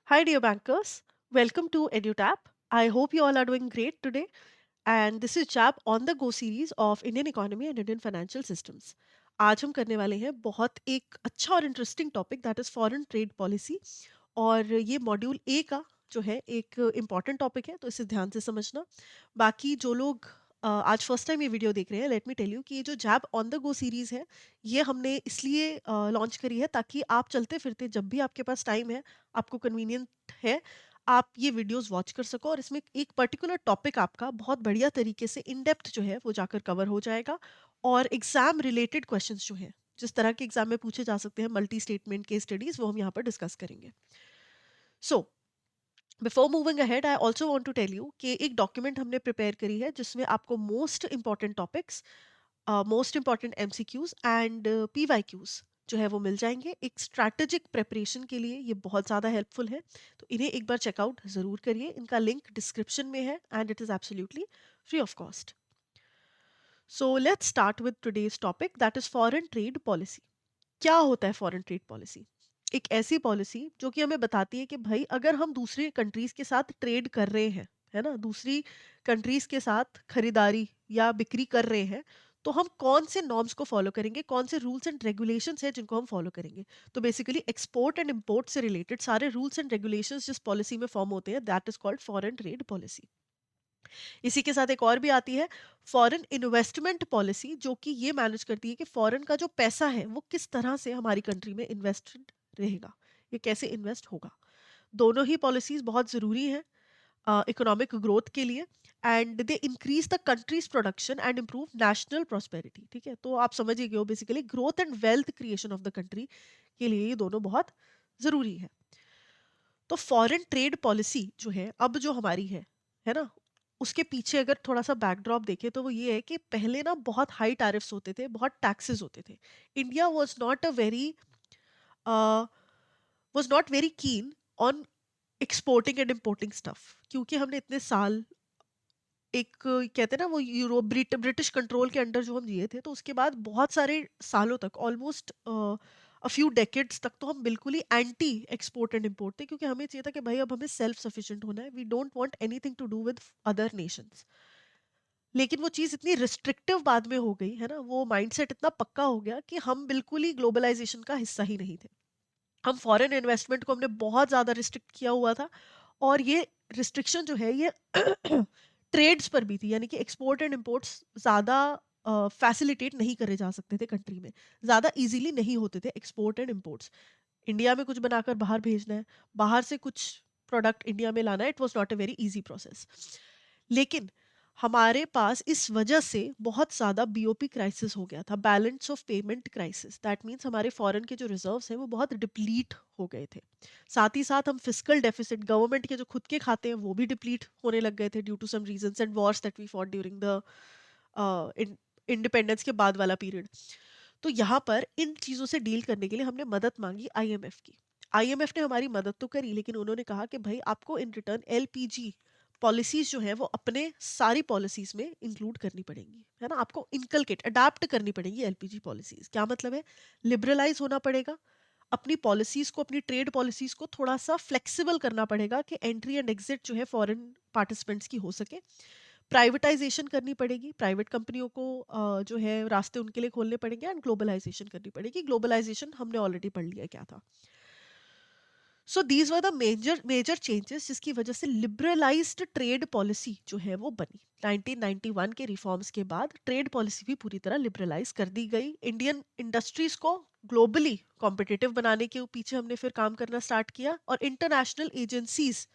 Hi, dear bankers. Welcome to EduTap. I hope you all are doing great today. And this is Chap on the Go series of Indian economy and Indian financial systems. आज हम करने वाले हैं बहुत एक अच्छा और interesting topic that is foreign trade policy. और ये मॉड्यूल ए का जो है एक इम्पॉर्टेंट टॉपिक है, तो इसे ध्यान से समझना। बाकी जो लोग आज फर्स्ट टाइम ये वीडियो देख रहे हैं, लेट मी टेल यू कि ये जो जैब ऑन द गो सीरीज है, ये हमने इसलिए लॉन्च करी है ताकि आप चलते फिरते जब भी आपके पास टाइम है, आपको कन्वीनियंट है, आप ये वीडियोस वॉच कर सको और इसमें एक पर्टिकुलर टॉपिक आपका बहुत बढ़िया तरीके से इन डेप्थ जो है वो जाकर कवर हो जाएगा। और एग्जाम रिलेटेड क्वेश्चंस जो हैं, जिस तरह के एग्जाम में पूछे जा सकते हैं, मल्टी स्टेटमेंट केस स्टडीज, वो हम यहाँ पर डिस्कस करेंगे। So before moving ahead, I also want to tell you कि एक डॉक्यूमेंट हमने प्रिपेयर करी है जिसमें आपको most important topics, most important MCQs and PYQs जो है वो मिल जाएंगे। एक स्ट्रैटेजिक प्रिपरेशन के लिए ये बहुत ज़्यादा हेल्पफुल है, तो इन्हें एक बार चेकआउट ज़रूर करिए। इनका लिंक डिस्क्रिप्शन में है and it is absolutely free of cost. So let's start with today's topic that is foreign trade policy. क्या होता है फॉरेन ट्रेड पॉलिसी? एक ऐसी पॉलिसी जो कि हमें बताती है कि भाई अगर हम दूसरे कंट्रीज के साथ ट्रेड कर रहे हैं, है ना, दूसरी कंट्रीज के साथ खरीदारी या बिक्री कर रहे हैं, तो हम कौन से नॉर्म्स को फॉलो करेंगे, कौन से रूल्स एंड रेगुलेशंस हैं जिनको हम फॉलो करेंगे। तो बेसिकली एक्सपोर्ट एंड इंपोर्ट से रिलेटेड सारे रूल्स एंड रेगुलेशंस जिस पॉलिसी में फॉर्म होते हैं, that is called foreign trade policy. इसी के साथ एक और भी आती है, फॉरेन इन्वेस्टमेंट पॉलिसी, जो कि ये मैनेज करती है कि फॉरेन का जो पैसा है वो किस तरह से हमारी कंट्री में इन्वेस्टेड रहेगा, ये कैसे इन्वेस्ट होगा। दोनों ही पॉलिसीज बहुत ज़रूरी हैं इकोनॉमिक ग्रोथ के लिए, and they increase the countries production and improve national prosperity. ठीक है, तो आप समझ ही गए हो, basically growth and wealth creation of the country के लिए ये दोनों बहुत ज़रूरी है। तो फॉरेन ट्रेड पॉलिसी जो है अब जो हमारी है ना, उसके पीछे अगर थोड़ा सा बैकड्रॉप देखें तो वो ये है कि पहले ना बहुत हाई टैरिफ्स होते थे, बहुत टैक्सेस होते थे। India was not very keen on exporting and importing stuff, क्योंकि हमने इतने साल एक कहते हैं ना वो यूरोप ब्रिटिश कंट्रोल के अंडर जो हम जिए थे, तो उसके बाद बहुत सारे सालों तक, ऑलमोस्ट अ फ्यू डेकेड्स तक, तो हम बिल्कुल ही एंटी एक्सपोर्ट एंड इम्पोर्ट थे, क्योंकि हमें चाहिए था कि भाई अब हमें सेल्फ सफिशिएंट होना है, we don't want anything to do with other nations. लेकिन वो चीज़ इतनी रिस्ट्रिक्टिव बाद में हो गई है ना, वो माइंडसेट इतना पक्का हो गया कि हम बिल्कुल ही ग्लोबलाइजेशन का हिस्सा ही नहीं थे। हम फॉरेन इन्वेस्टमेंट को हमने बहुत ज़्यादा रिस्ट्रिक्ट किया हुआ था। और ये रिस्ट्रिक्शन जो है ये ट्रेड्स पर भी थी, यानी कि एक्सपोर्ट एंड इंपोर्ट्स ज़्यादा फैसिलिटेट नहीं करे जा सकते थे कंट्री में, ज़्यादा इजीली नहीं होते थे एक्सपोर्ट एंड इंपोर्ट्स। इंडिया में कुछ बनाकर बाहर भेजना है, बाहर से कुछ प्रोडक्ट इंडिया में लाना है, it was not a very easy process. लेकिन हमारे पास इस वजह से बहुत ज़्यादा बीओपी क्राइसिस हो गया था, balance of payment crisis. That means हमारे फॉरेन के जो रिजर्व्स हैं वो बहुत डिप्लीट हो गए थे। साथ ही साथ हम फिजिकल डेफिसिट, गवर्नमेंट के जो खुद के खाते हैं वो भी डिप्लीट होने लग गए थे due to some reasons and wars that we fought during the independence के बाद वाला पीरियड। तो यहाँ पर इन चीज़ों से डील करने के लिए हमने मदद मांगी आईएमएफ की। आईएमएफ ने हमारी मदद तो करी, लेकिन उन्होंने कहा कि भाई आपको इन रिटर्न एलपीजी पॉलिसीज जो है वो अपने सारी पॉलिसीज में इंक्लूड करनी पड़ेंगी, है ना, आपको इनकलकेट अडाप्ट करनी पड़ेगी एलपीजी पॉलिसीज। क्या मतलब है? लिबरलाइज होना पड़ेगा अपनी पॉलिसीज को, अपनी ट्रेड पॉलिसीज को थोड़ा सा फ्लेक्सिबल करना पड़ेगा कि एंट्री एंड एग्जिट जो है फॉरेन पार्टिसिपेंट्स की हो सके। प्राइवेटाइजेशन करनी पड़ेगी, प्राइवेट कंपनियों को जो है रास्ते उनके लिए खोलने पड़ेंगे, एंड ग्लोबलाइजेशन करनी पड़ेगी। ग्लोबलाइजेशन हमने ऑलरेडी पढ़ लिया क्या था। So these were the major major changes जिसकी वजह से लिबरलाइज्ड ट्रेड पॉलिसी जो है वो बनी। 1991 के रिफॉर्म्स के बाद ट्रेड पॉलिसी भी पूरी तरह लिबरलाइज कर दी गई। इंडियन इंडस्ट्रीज को ग्लोबली कॉम्पिटिटिव बनाने के पीछे हमने फिर काम करना स्टार्ट किया, और इंटरनेशनल एजेंसीज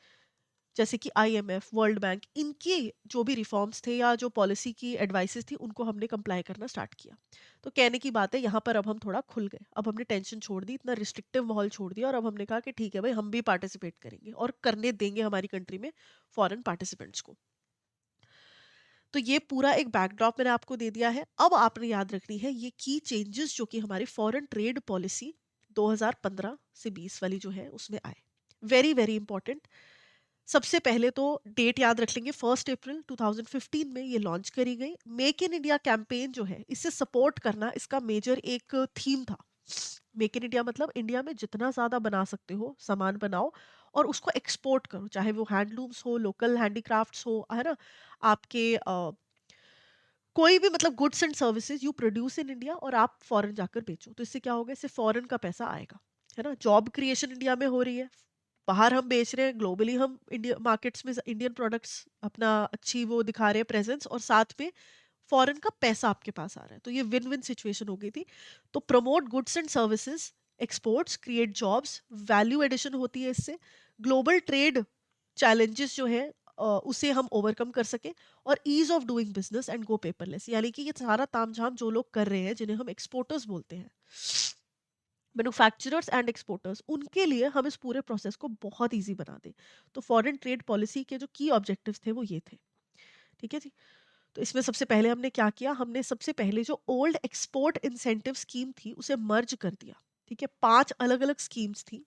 जैसे कि आईएमएफ, वर्ल्ड बैंक, इनके जो भी रिफॉर्म्स थे या जो पॉलिसी की एडवाइसेस थी, उनको हमने कंप्लाई करना स्टार्ट किया। तो कहने की बात है, यहाँ पर अब हम थोड़ा खुल गए, अब हमने टेंशन छोड़ दी, इतना रिस्ट्रिक्टिव माहौल छोड़ दिया, और अब हमने कहा कि ठीक है भाई, हम भी पार्टिसिपेट करेंगे और करने देंगे हमारी कंट्री में फॉरेन पार्टिसिपेंट्स को। तो ये पूरा एक बैकड्रॉप मैंने आपको दे दिया है। अब आपने याद रखनी है ये की चेंजेस जो कि हमारी फॉरेन ट्रेड पॉलिसी 2015 से 20 वाली जो है उसमें आए। Very very important. सबसे पहले तो डेट याद रख लेंगे, 1 अप्रैल 2015 में ये लॉन्च करी गई। मेक इन इंडिया कैंपेन जो है, इससे सपोर्ट करना इसका मेजर एक थीम था। मेक इन इंडिया मतलब इंडिया में जितना ज़्यादा बना सकते हो सामान बनाओ, और उसको एक्सपोर्ट करो, चाहे वो हैंडलूम्स हो, लोकल हैंडीक्राफ्ट्स हो, है ना, आपके कोई भी मतलब goods and services you produce in India और आप फॉरेन जाकर बेचो, तो इससे क्या होगा, इससे फॉरेन का पैसा आएगा, है ना, जॉब क्रिएशन इंडिया में हो रही है, बाहर हम बेच रहे हैं, ग्लोबली हम इंडिया मार्केट्स में इंडियन प्रोडक्ट्स अपना अच्छी वो दिखा रहे हैं प्रेजेंस, और साथ में फॉरेन का पैसा आपके पास आ रहा है, तो ये विन विन सिचुएशन हो गई थी। तो promote goods and services, exports, create jobs, value addition होती है इससे, ग्लोबल ट्रेड चैलेंजेस जो है उसे हम ओवरकम कर सके, और ease of doing business and go paperless, यानी कि ये सारा तामझाम जो लोग कर रहे हैं जिन्हें हम एक्सपोर्टर्स बोलते हैं, मैन्युफैक्चरर्स एंड एक्सपोर्टर्स, उनके लिए हम इस पूरे प्रोसेस को बहुत ईजी बना दें। तो फॉरेन ट्रेड पॉलिसी के जो की ऑब्जेक्टिव्स थे वो ये थे। ठीक है जी। तो इसमें सबसे पहले हमने क्या किया, हमने सबसे पहले जो ओल्ड एक्सपोर्ट इंसेंटिव स्कीम थी उसे मर्ज कर दिया। ठीक है, 5 अलग-अलग स्कीम्स थी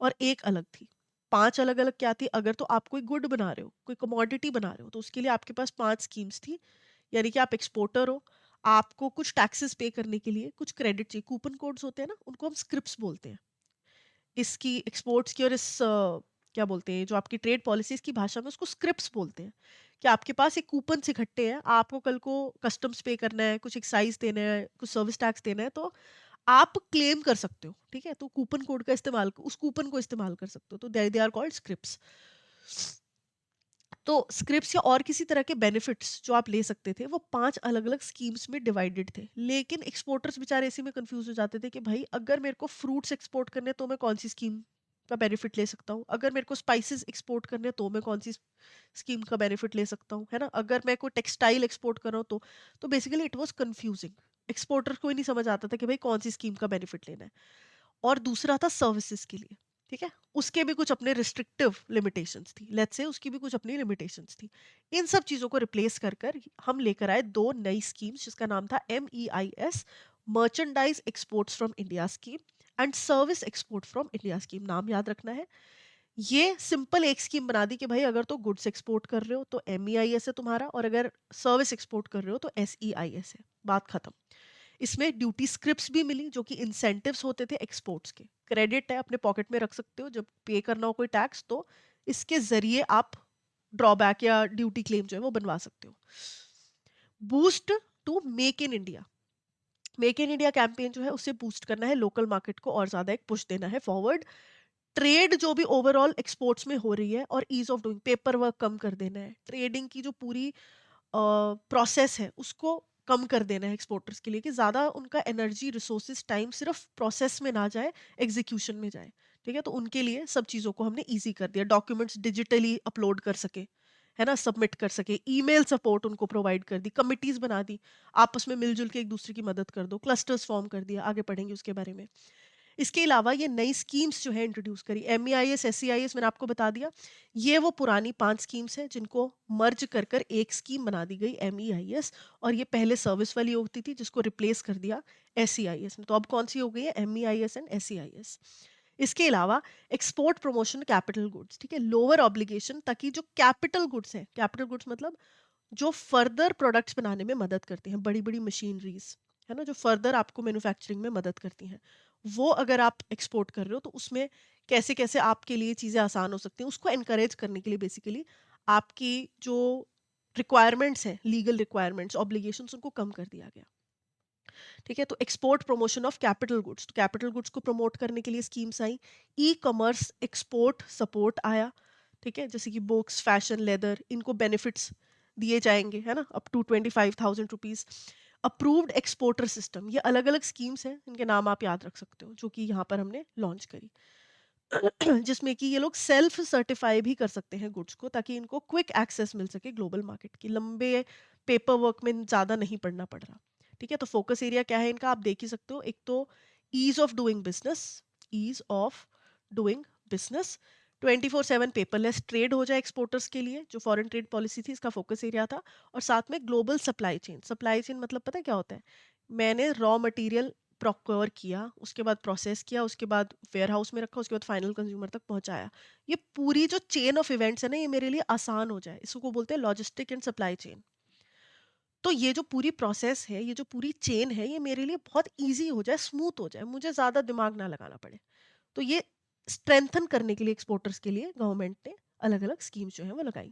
और एक अलग थी। 5 अलग-अलग क्या थी, अगर तो आप कोई गुड बना रहे हो, कोई कमोडिटी बना रहे हो, तो उसके लिए आपके पास 5 स्कीम्स थी। यानी कि आप एक्सपोर्टर हो, आपको कुछ टैक्सेस पे करने के लिए कुछ क्रेडिट चाहिए। कूपन कोड्स होते हैं ना, उनको हम स्क्रिप्ट्स बोलते हैं। इसकी एक्सपोर्ट्स की और इस क्या बोलते हैं, जो आपकी ट्रेड पॉलिसीज की भाषा में उसको स्क्रिप्ट्स बोलते हैं, कि आपके पास एक कूपन इकट्ठे हैं, आपको कल को कस्टम्स पे करना है, कुछ एक्साइज देना है, कुछ सर्विस टैक्स देना है, तो आप क्लेम कर सकते हो। ठीक है, तो कूपन कोड का इस्तेमाल, उस कूपन को इस्तेमाल कर सकते हो, तो दे आर कॉल्ड स्क्रिप्ट्स। तो स्क्रिप्ट्स या और किसी तरह के बेनिफिट्स जो आप ले सकते थे वो 5 अलग अलग स्कीम्स में डिवाइडेड थे, लेकिन एक्सपोर्टर्स बेचारे इसी में कंफ्यूज हो जाते थे कि भाई अगर मेरे को फ्रूट्स एक्सपोर्ट करने हैं, तो मैं कौन सी स्कीम का बेनिफिट ले सकता हूँ, अगर मेरे को स्पाइसेस एक्सपोर्ट करने हैं, तो मैं कौन सी स्कीम का बेनिफिट ले सकता हूँ, है ना, अगर मैं कोई टेक्सटाइल एक्सपोर्ट कर रहा हूँ, तो basically it was confusing. Exporter को ही नहीं समझ आता था कि भाई कौन सी स्कीम का बेनिफिट लेना है। और दूसरा था सर्विसेज के लिए। ठीक है, उसके भी कुछ अपने रिस्ट्रिक्टिव लिमिटेशंस थी, लेट्स से उसकी भी कुछ अपनी लिमिटेशंस थी। इन सब चीज़ों को रिप्लेस कर कर हम लेकर आए दो नई स्कीम्स, जिसका नाम था MEIS, merchandise exports from India scheme, and service export from India scheme. नाम याद रखना है। ये सिंपल एक स्कीम बना दी कि भाई अगर तो गुड्स एक्सपोर्ट कर रहे हो तो MEIS है तुम्हारा, और अगर सर्विस एक्सपोर्ट कर रहे हो तो SEIS है। बात खत्म। इसमें ड्यूटी स्क्रिप्ट्स भी मिली जो कि इंसेंटिव्स होते थे एक्सपोर्ट्स के। क्रेडिट है, अपने पॉकेट में रख सकते हो, जब पे करना हो कोई टैक्स तो इसके जरिए आप ड्रॉबैक या ड्यूटी क्लेम जो है वो बनवा सकते हो। Boost to make in India, make in India campaign जो है उसे बूस्ट करना है, लोकल मार्केट को और ज्यादा एक पुश देना है फॉरवर्ड। ट्रेड जो भी ओवरऑल एक्सपोर्ट्स में हो रही है, और ease of doing, paper work कम कर देना है, ट्रेडिंग की जो पूरी प्रोसेस है उसको कम कर देना है एक्सपोर्टर्स के लिए, कि ज़्यादा उनका एनर्जी, रिसोर्सेज, टाइम सिर्फ प्रोसेस में ना जाए, एग्जीक्यूशन में जाए। ठीक है, तो उनके लिए सब चीज़ों को हमने इजी कर दिया, डॉक्यूमेंट्स डिजिटली अपलोड कर सके, है ना, सबमिट कर सके, ईमेल सपोर्ट उनको प्रोवाइड कर दी, कमिटीज बना दी, आपस में मिलजुल के एक दूसरे की मदद कर दो, क्लस्टर्स फॉर्म कर दिया, आगे पढ़ेंगे उसके बारे में। इसके अलावा ये नई स्कीम्स जो है इंट्रोड्यूस करी, MEIS, SEIS मैंने आपको बता दिया, ये वो पुरानी 5 स्कीम्स हैं जिनको मर्ज कर कर एक स्कीम बना दी गई MEIS, और ये पहले सर्विस वाली होती थी जिसको रिप्लेस कर दिया SEIS ने। तो अब कौन सी हो गई है, MEIS एंड SEIS। इसके अलावा एक्सपोर्ट प्रमोशन कैपिटल गुड्स, ठीक है, लोअर ऑब्लिगेशन, ताकि जो कैपिटल गुड्स हैं, कैपिटल गुड्स मतलब जो फर्दर प्रोडक्ट्स बनाने में मदद करते हैं, बड़ी बड़ी मशीनरीज, है ना, जो फर्दर आपको मैन्युफैक्चरिंग में मदद करती हैं, वो अगर आप एक्सपोर्ट कर रहे हो तो उसमें कैसे कैसे आपके लिए चीज़ें आसान हो सकती हैं, उसको एनकरेज करने के लिए बेसिकली आपकी जो रिक्वायरमेंट्स हैं, लीगल रिक्वायरमेंट्स, ऑब्लिगेशंस, उनको कम कर दिया गया। ठीक है, तो export promotion of capital goods, तो कैपिटल गुड्स को प्रमोट करने के लिए स्कीम्स आई। ई कॉमर्स एक्सपोर्ट सपोर्ट आया। ठीक है, जैसे कि बुक्स, फैशन, लेदर, इनको बेनिफिट्स दिए जाएंगे, है ना, up to 25,000 rupees. Approved exporter system, ये अलग अलग स्कीम्स हैं, इनके नाम आप याद रख सकते हो, जो कि यहाँ पर हमने लॉन्च करी। जिसमें कि ये लोग सेल्फ सर्टिफाई भी कर सकते हैं गुड्स को, ताकि इनको क्विक एक्सेस मिल सके ग्लोबल मार्केट की, लंबे पेपर वर्क में ज़्यादा नहीं पड़ना पड़ रहा। ठीक है, तो फोकस एरिया क्या है इनका, आप देख ही सकते हो। एक तो ease of doing business, ease of doing business, 24/7 paperless trade हो जाए एक्सपोर्टर्स के लिए, जो फॉरेन ट्रेड पॉलिसी थी इसका फोकस एरिया था। और साथ में global supply chain, supply chain मतलब पता है क्या होता है, मैंने रॉ मटेरियल प्रोक्योर किया, उसके बाद प्रोसेस किया, उसके बाद वेयर हाउस में रखा, उसके बाद फाइनल कंज्यूमर तक पहुंचाया। ये पूरी जो चेन ऑफ इवेंट्स है ना, ये मेरे लिए आसान हो जाए, इसको बोलते हैं लॉजिस्टिक एंड सप्लाई चेन। तो ये जो पूरी प्रोसेस है, ये जो पूरी चेन है, ये मेरे लिए बहुत ईजी हो जाए, स्मूथ हो जाए, मुझे ज़्यादा दिमाग ना लगाना पड़े। तो ये स्ट्रेंथन करने के लिए एक्सपोर्टर्स के लिए गवर्नमेंट ने अलग अलग स्कीम्स जो है वो लगाई।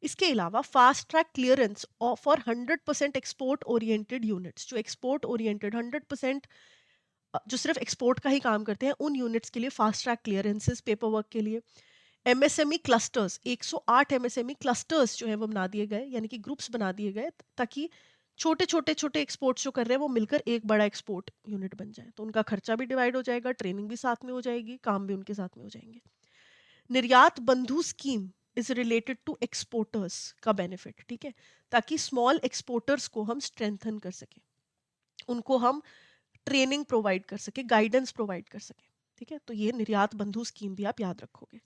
इसके अलावा fast track clearance for 100% export oriented units, जो एक्सपोर्ट ओरिएंटेड 100% जो सिर्फ एक्सपोर्ट का ही काम करते हैं, उन यूनिट्स के लिए fast track clearances paper work के लिए। एमएसएमई क्लस्टर्स, 108 एमएसएमई क्लस्टर्स जो है वो बना दिए गए, यानी कि ग्रुप्स बना दिए गए, ताकि छोटे छोटे छोटे एक्सपोर्ट्स जो कर रहे हैं वो मिलकर एक बड़ा एक्सपोर्ट यूनिट बन जाए। तो उनका खर्चा भी डिवाइड हो जाएगा, ट्रेनिंग भी साथ में हो जाएगी, काम भी उनके साथ में हो जाएंगे। Niryat Bandhu scheme is related to exporters का बेनिफिट, ठीक है, ताकि स्मॉल एक्सपोर्टर्स को हम स्ट्रेंथन कर सके, उनको हम ट्रेनिंग प्रोवाइड कर सके, गाइडेंस प्रोवाइड कर सके। ठीक है, तो ये निर्यात बंधु स्कीम भी आप याद रखोगे।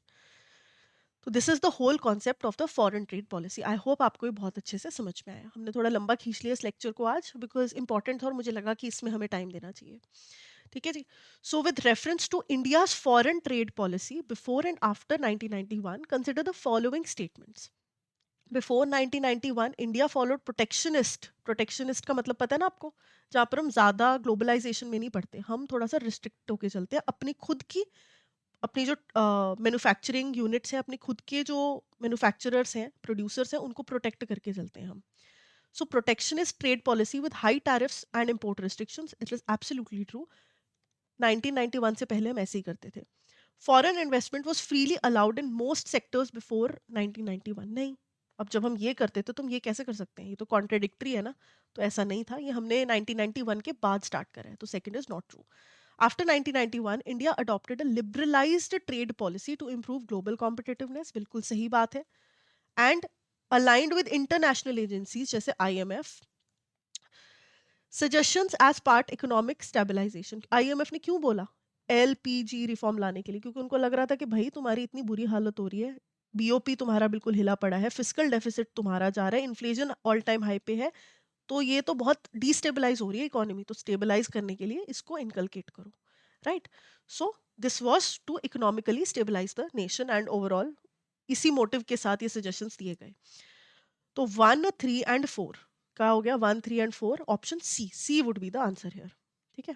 तो this is the whole concept of the foreign trade policy. I hope आपको ये बहुत अच्छे से समझ में आया। हमने थोड़ा लंबा खींच लिया इस लेक्चर को आज, बिकॉज इंपॉर्टेंट था और मुझे लगा कि इसमें हमें टाइम देना चाहिए। ठीक है जी। So with reference to India's foreign trade policy before and after 1991, consider the following statements. Before 1991 India followed protectionist, protectionist का मतलब पता है ना आपको, जहाँ पर हम ज़्यादा ग्लोबलाइजेशन में नहीं पढ़ते, हम थोड़ा सा रिस्ट्रिक्ट होके चलते हैं, अपनी खुद की, अपनी जो मैन्युफैक्चरिंग यूनिट्स हैं, अपनी खुद के जो मैन्युफैक्चरर्स हैं, प्रोड्यूसर्स हैं, उनको प्रोटेक्ट करके चलते हैं हम। So protectionist trade policy with high tariffs and import restrictions, it is absolutely true. 1991 से पहले हम ऐसे ही करते थे। Foreign investment was freely allowed in most sectors before 1991, नहीं। अब जब हम ये करते थे तो हम ये कैसे कर सकते हैं, ये तो कॉन्ट्रेडिक्टरी है ना। तो ऐसा नहीं था, ये हमने 1991 के बाद स्टार्ट करा है, तो second is not true. After 1991 India adopted a liberalised trade policy to improve global competitiveness, बिल्कुल सही बात है। And aligned with international agencies जैसे IMF, suggestions as part economic stabilisation. IMF ने क्यों बोला एलपीजी रिफॉर्म लाने के लिए? क्योंकि उनको लग रहा था कि भाई तुम्हारी इतनी बुरी हालत हो रही है, बीओपी तुम्हारा बिल्कुल हिला पड़ा है, फिजिकल डेफिसिट तुम्हारा जा रहा है, इन्फ्लेशन ऑल टाइम हाई पे है, तो ये तो बहुत डिस्टेबलाइज हो रही है इकोनॉमी, तो स्टेबलाइज करने के लिए इसको इनकलकेट करो, right. So this was to economically stabilise the nation and overall, इसी मोटिव के साथ ये सजेशंस दिए गए। तो 1, 3 एंड 4 का हो गया, 1, 3 and 4, option C, C would be the answer here. ठीक है।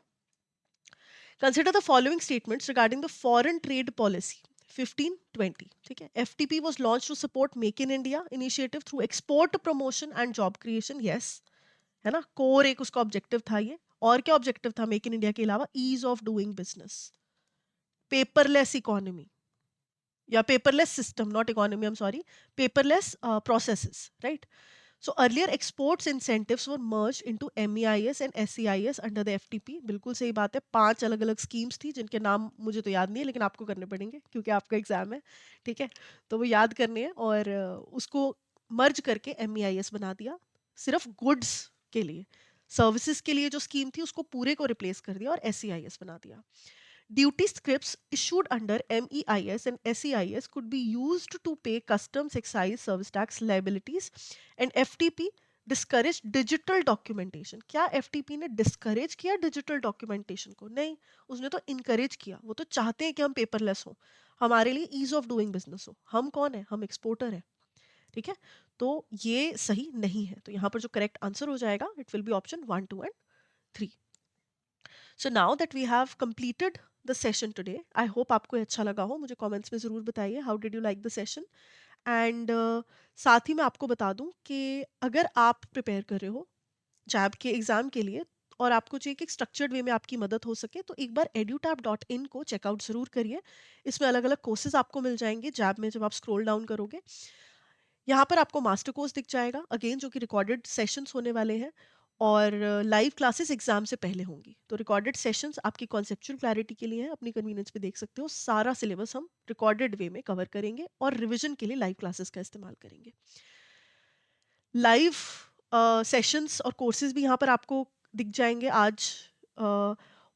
Consider the following statements regarding the foreign trade policy 1520। ठीक है, FTP was launch to support make in India initiative through export promotion and job creation, yes, है ना, core एक उसका objective था ये। और क्या ऑब्जेक्टिव था मेक इन इंडिया के अलावा? Ease of doing business, paperless economy या paperless system, not economy, I am sorry, paperless processes, right. So earlier exports incentives were merged into MEIS and SEIS under the FTP, बिल्कुल सही बात है। 5 अलग अलग schemes थी जिनके नाम मुझे तो याद नहीं है, लेकिन आपको करने पड़ेंगे क्योंकि आपका एग्जाम है। ठीक है, तो वो याद करने हैं, और उसको मर्ज करके MEIS बना दिया सिर्फ गुड्स के लिए। सर्विसेज के लिए जो स्कीम थी उसको पूरे को रिप्लेस कर दिया और SEIS बना दिया। Duty scripts issued under MEIS and SEIS could be used to pay customs, excise, service tax liabilities, and FTP discouraged digital documentation. क्या FTP ने discourage किया digital documentation को? नहीं, उसने तो encourage किया। वो तो चाहते हैं कि हम paperless हो, हमारे लिए ease of doing business हो। हम कौन है? हम exporter हैं। ठीक है, तो ये सही नहीं है। तो यहाँ पर जो correct answer हो जाएगा, it will be option 1, 2 and 3. So now that we have completed the session today, I hope आपको ये अच्छा लगा हो। मुझे comments में ज़रूर बताइए how did you like the session. And साथ ही मैं आपको बता दूं कि अगर आप प्रिपेयर कर रहे हो जैब के एग्ज़ाम के लिए और आपको चाहिए कि स्ट्रक्चर्ड वे में आपकी मदद हो सके, तो एक बार edutap.in को चेकआउट ज़रूर करिए। इसमें अलग अलग कोर्सेज आपको मिल जाएंगे जैब में। जब आप स्क्रॉल डाउन करोगे, यहाँ पर आपको मास्टर कोर्स दिख जाएगा अगेन, जो कि रिकॉर्डेड सेशंस होने वाले हैं, और लाइव क्लासेस एग्जाम से पहले होंगी। तो रिकॉर्डेड सेशंस आपकी कॉन्सेप्चुअल क्लैरिटी के लिए है, अपनी कन्वीनियंस पे देख सकते हो। सारा सिलेबस हम रिकॉर्डेड वे में कवर करेंगे और रिवीजन के लिए लाइव क्लासेस का इस्तेमाल करेंगे। लाइव सेशंस और कोर्सेज भी यहाँ पर आपको दिख जाएंगे आज।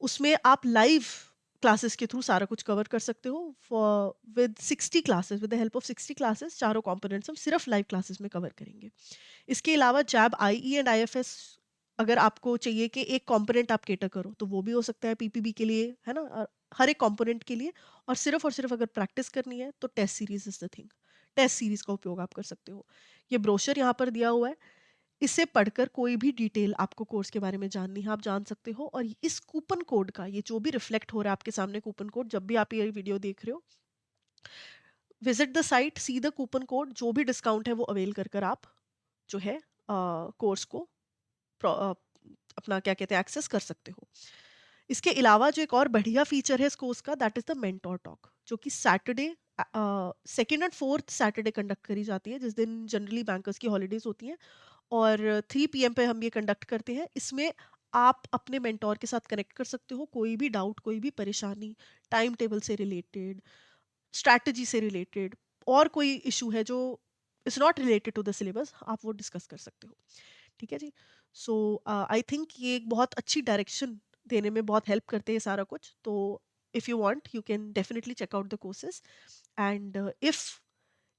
उसमें आप लाइव क्लासेस के थ्रू सारा कुछ कवर कर सकते हो with 60 classes, with the help of 60 classes. चारों कंपोनेंट्स हम सिर्फ लाइव क्लासेस में कवर करेंगे। इसके अलावा जैब आईई एंड आईएफएस अगर आपको चाहिए कि एक कंपोनेंट आप केटर करो, तो वो भी हो सकता है पीपीबी के लिए, है ना, हर एक कंपोनेंट के लिए। और सिर्फ अगर प्रैक्टिस करनी है तो test series is the thing. Test series का उपयोग आप कर सकते हो। ये ब्रोशर यहाँ पर दिया हुआ है, इसे पढ़कर कोई भी डिटेल आपको कोर्स के बारे में जाननी है, आप जान सकते हो। और इस कूपन कोड का, ये जो भी रिफ्लेक्ट हो रहा है आपके सामने कूपन कोड, जब भी आप ये वीडियो देख रहे हो, visit the site, see the coupon code, जो भी डिस्काउंट है वो अवेल कर कर आप जो है कोर्स को अपना क्या कहते हैं एक्सेस कर सकते हो। इसके अलावा जो एक और बढ़िया फीचर है इस कोर्स का, that is the mentor talk, जो कि Saturday, second and fourth Saturday conduct करी जाती है, जिस दिन जनरली बैंकर्स की हॉलीडेज होती हैं। और 3 PM पे हम ये कंडक्ट करते हैं। इसमें आप अपने मेंटोर के साथ कनेक्ट कर सकते हो, कोई भी डाउट, कोई भी परेशानी, टाइम टेबल से रिलेटेड, स्ट्रैटेजी से रिलेटेड, और कोई इशू है जो is not related to the syllabus, आप वो डिस्कस कर सकते हो। ठीक है जी। सो आई थिंक ये एक बहुत अच्छी डायरेक्शन देने में बहुत हेल्प करते हैं सारा कुछ। तो if you want you can definitely check out the courses. And if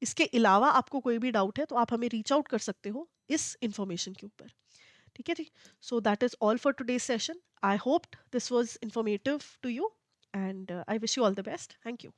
इसके अलावा आपको कोई भी डाउट है तो आप हमें रीच आउट कर सकते हो इस इंफॉर्मेशन के ऊपर। ठीक है जी। So that is all for today's session. I hope this was informative to you, and I wish you all the best. Thank you.